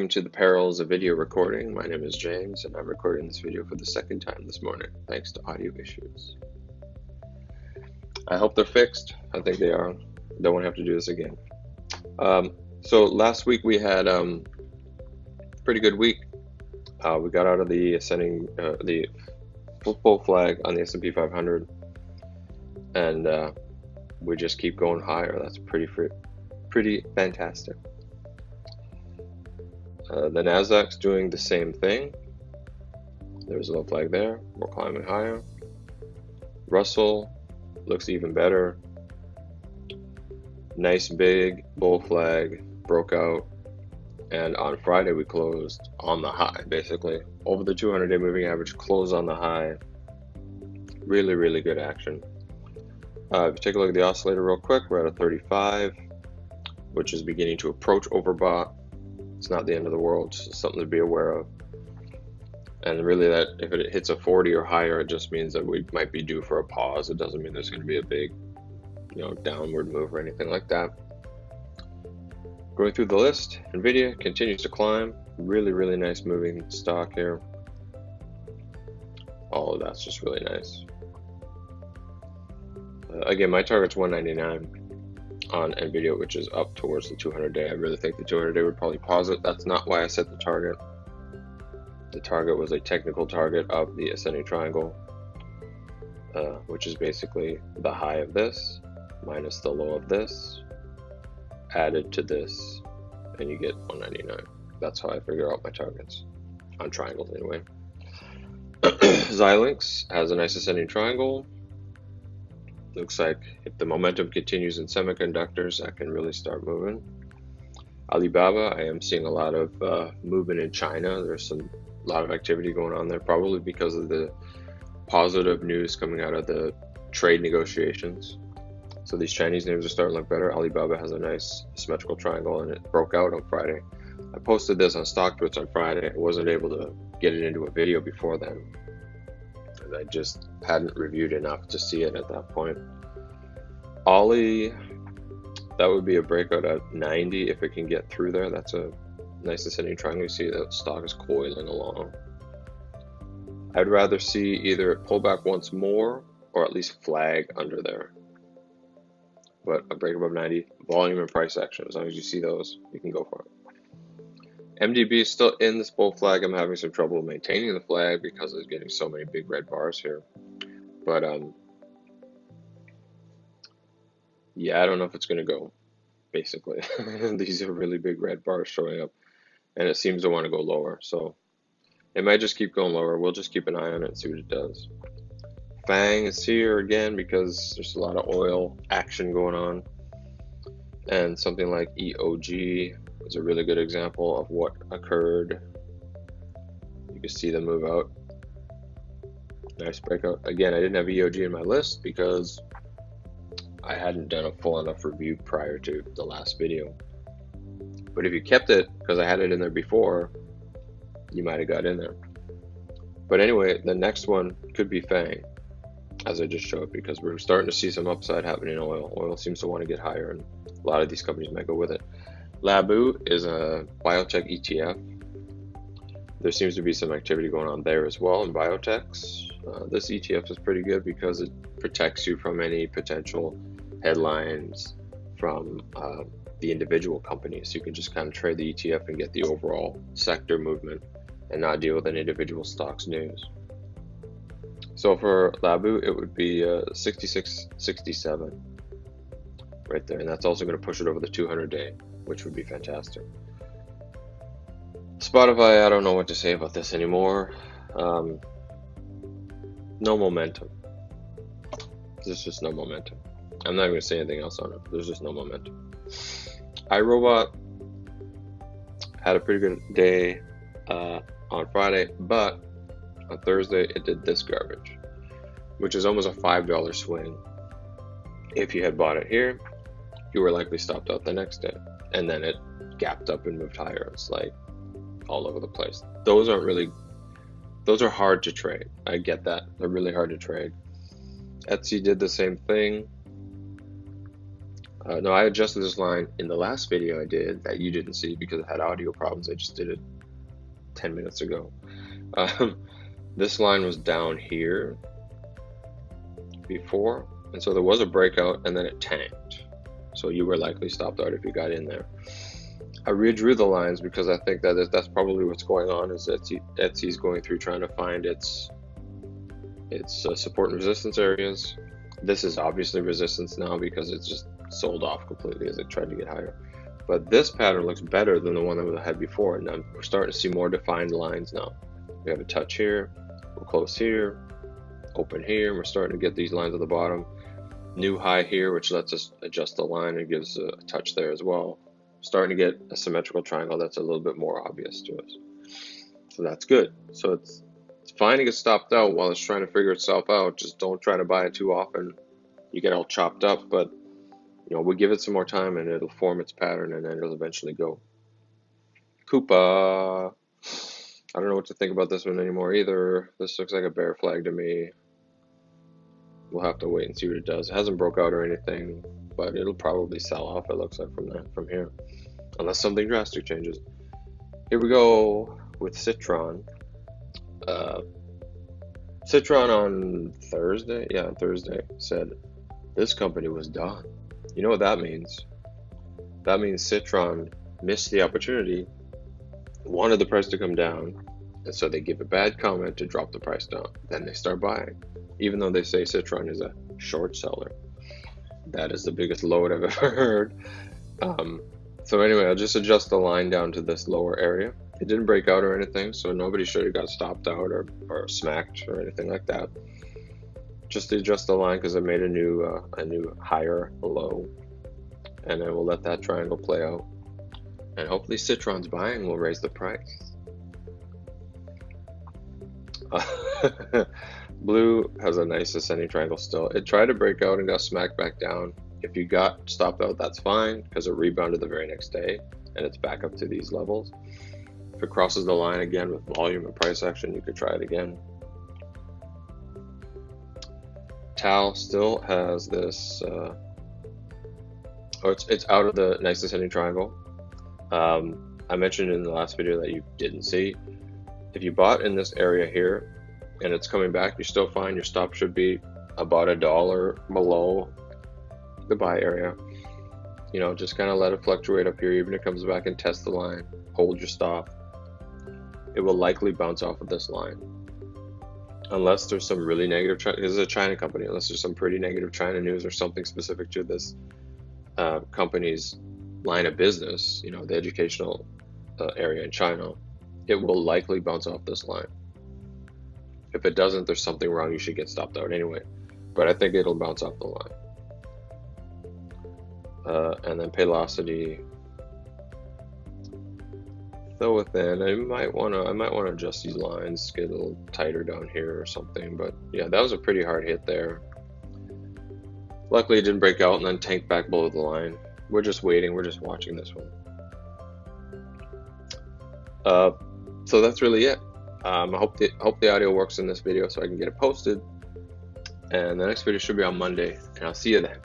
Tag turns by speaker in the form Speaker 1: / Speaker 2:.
Speaker 1: Welcome to the perils of video recording. My name is James and I'm recording this video for the second time this morning thanks to audio issues. I hope they're fixed. I think they are. Don't want to have to do this again. So last week we had pretty good week. We got out of the ascending, the bull flag on the S&P 500, and we just keep going higher. That's pretty fantastic. The Nasdaq's doing the same thing. There's a low flag there. We're climbing higher. Russell looks even better. Nice big bull flag broke out, and on Friday we closed on the high, basically over the 200-day moving average, closed on the high. Really good action. If you take a look at the oscillator real quick, we're at a 35, which is beginning to approach overbought. It's not the end of the world, it's just something to be aware of. And really, that if it hits a 40 or higher, it just means that we might be due for a pause. It doesn't mean there's going to be a big, downward move or anything like that. Going through the list, NVDA continues to climb. Really nice moving stock here. All of that's just really nice. Again, my target's 199 on NVDA, which is up towards the 200-day. I really think the 200-day would probably pause it. That's not why I set the target. The target was a technical target of the ascending triangle, which is basically the high of this minus the low of this added to this, and you get 199. That's how I figure out my targets on triangles anyway. XLNX has a nice ascending triangle. Looks like if the momentum continues in semiconductors, that can really start moving. Alibaba, I am seeing a lot of movement in China. There's a lot of activity going on there, probably because of the positive news coming out of the trade negotiations. So these Chinese names are starting to look better. Alibaba has a nice symmetrical triangle, and it broke out on Friday. I posted this on StockTwits on Friday. I wasn't able to get it into a video before then. I just hadn't reviewed enough to see it at that point. OLLI, that would be a breakout at 90 if it can get through there. That's a nice ascending triangle. You see that stock is coiling along. I'd rather see either it pull back once more or at least flag under there. But a break above 90, volume and price action, as long as you see those, you can go for it. MDB is still in this bull flag. I'm having some trouble maintaining the flag because it's getting so many big red bars here. But yeah, I don't know if it's going to go, basically. These are really big red bars showing up, and it seems to want to go lower. So it might just keep going lower. We'll just keep an eye on it and see what it does. FANG is here again because there's a lot of oil action going on. And something like EOG is a really good example of what occurred. You can see them move out. Nice breakout. Again, I didn't have EOG in my list because I hadn't done a full enough review prior to the last video. But if you kept it, because I had it in there before, you might have got in there. But anyway, the next one could be FANG, as I just showed, because we're starting to see some upside happening in oil. Oil seems to want to get higher, and a lot of these companies might go with it. LABU is a biotech ETF. There seems to be some activity going on there as well in biotechs. This ETF is pretty good because it protects you from any potential headlines from the individual companies. So you can just kind of trade the ETF and get the overall sector movement and not deal with an individual stock's news. So for LABU, it would be 66.67 right there, and that's also going to push it over the 200-day, which would be fantastic. Spotify, I don't know what to say about this anymore. No momentum. There's just no momentum. I'm not going to say anything else on it. There's just no momentum. iRobot had a pretty good day on Friday, but on Thursday it did this garbage, which is almost a $5 swing. If you had bought it here, you were likely stopped out the next day, and then it gapped up and moved higher. It's like all over the place. Those are hard to trade. I get that. They're really hard to trade. Etsy did the same thing. No, I adjusted this line in the last video I did that you didn't see because it had audio problems. I just did it 10 minutes ago. This line was down here before, and so there was a breakout and then it tanked. So you were likely stopped out if you got in there. I redrew the lines because I think that that's probably what's going on, is Etsy's going through trying to find its support and resistance areas. This is obviously resistance now because it's just sold off completely as it tried to get higher. But this pattern looks better than the one that we had before, and we're starting to see more defined lines now. We have a touch here, we're close here, open here, and we're starting to get these lines at the bottom. New high here, which lets us adjust the line and gives a touch there as well. Starting to get a symmetrical triangle that's a little bit more obvious to us. So that's good. So it's fine to get stopped out while it's trying to figure itself out. Just don't try to buy it too often. You get all chopped up, but we'll give it some more time and it'll form its pattern and then it'll eventually go. Koopa. I don't know what to think about this one anymore either. This looks like a bear flag to me. We'll have to wait and see what it does. It hasn't broke out or anything, but it'll probably sell off, it looks like, from here, unless something drastic changes. Here we go with Citron. Citron on Thursday, Thursday, said this company was done. You know what that means? That means Citron missed the opportunity, wanted the price to come down, and so they give a bad comment to drop the price down. Then they start buying, even though they say Citron is a short seller. That is the biggest load I've ever heard. So anyway, I'll just adjust the line down to this lower area. It didn't break out or anything, so nobody should have got stopped out or smacked or anything like that. Just to adjust the line because I made a new higher low, and then we'll let that triangle play out. And hopefully Citron's buying will raise the price. Blue has a nice ascending triangle still. It tried to break out and got smacked back down. If you got stopped out, that's fine because it rebounded the very next day and it's back up to these levels. If it crosses the line again with volume and price action, you could try it again. Tal still has this, it's out of the nice ascending triangle. I mentioned in the last video that you didn't see. If you bought in this area here and it's coming back, you're still fine. Your stop should be about $1 below the buy area. Just kind of let it fluctuate up here. Even if it comes back and test the line, hold your stop. It will likely bounce off of this line. Unless there's some really negative, this is a China company, unless there's some pretty negative China news or something specific to this company's line of business, the educational area in China, it will likely bounce off this line. If it doesn't, there's something wrong. You should get stopped out anyway. But I think it'll bounce off the line. And then Paylocity, still within. I might want to adjust these lines, get a little tighter down here or something. But yeah, that was a pretty hard hit there. Luckily, it didn't break out and then tanked back below the line. We're just waiting. We're just watching this one. So that's really it. I hope the audio works in this video so I can get it posted. And the next video should be on Monday. And I'll see you then.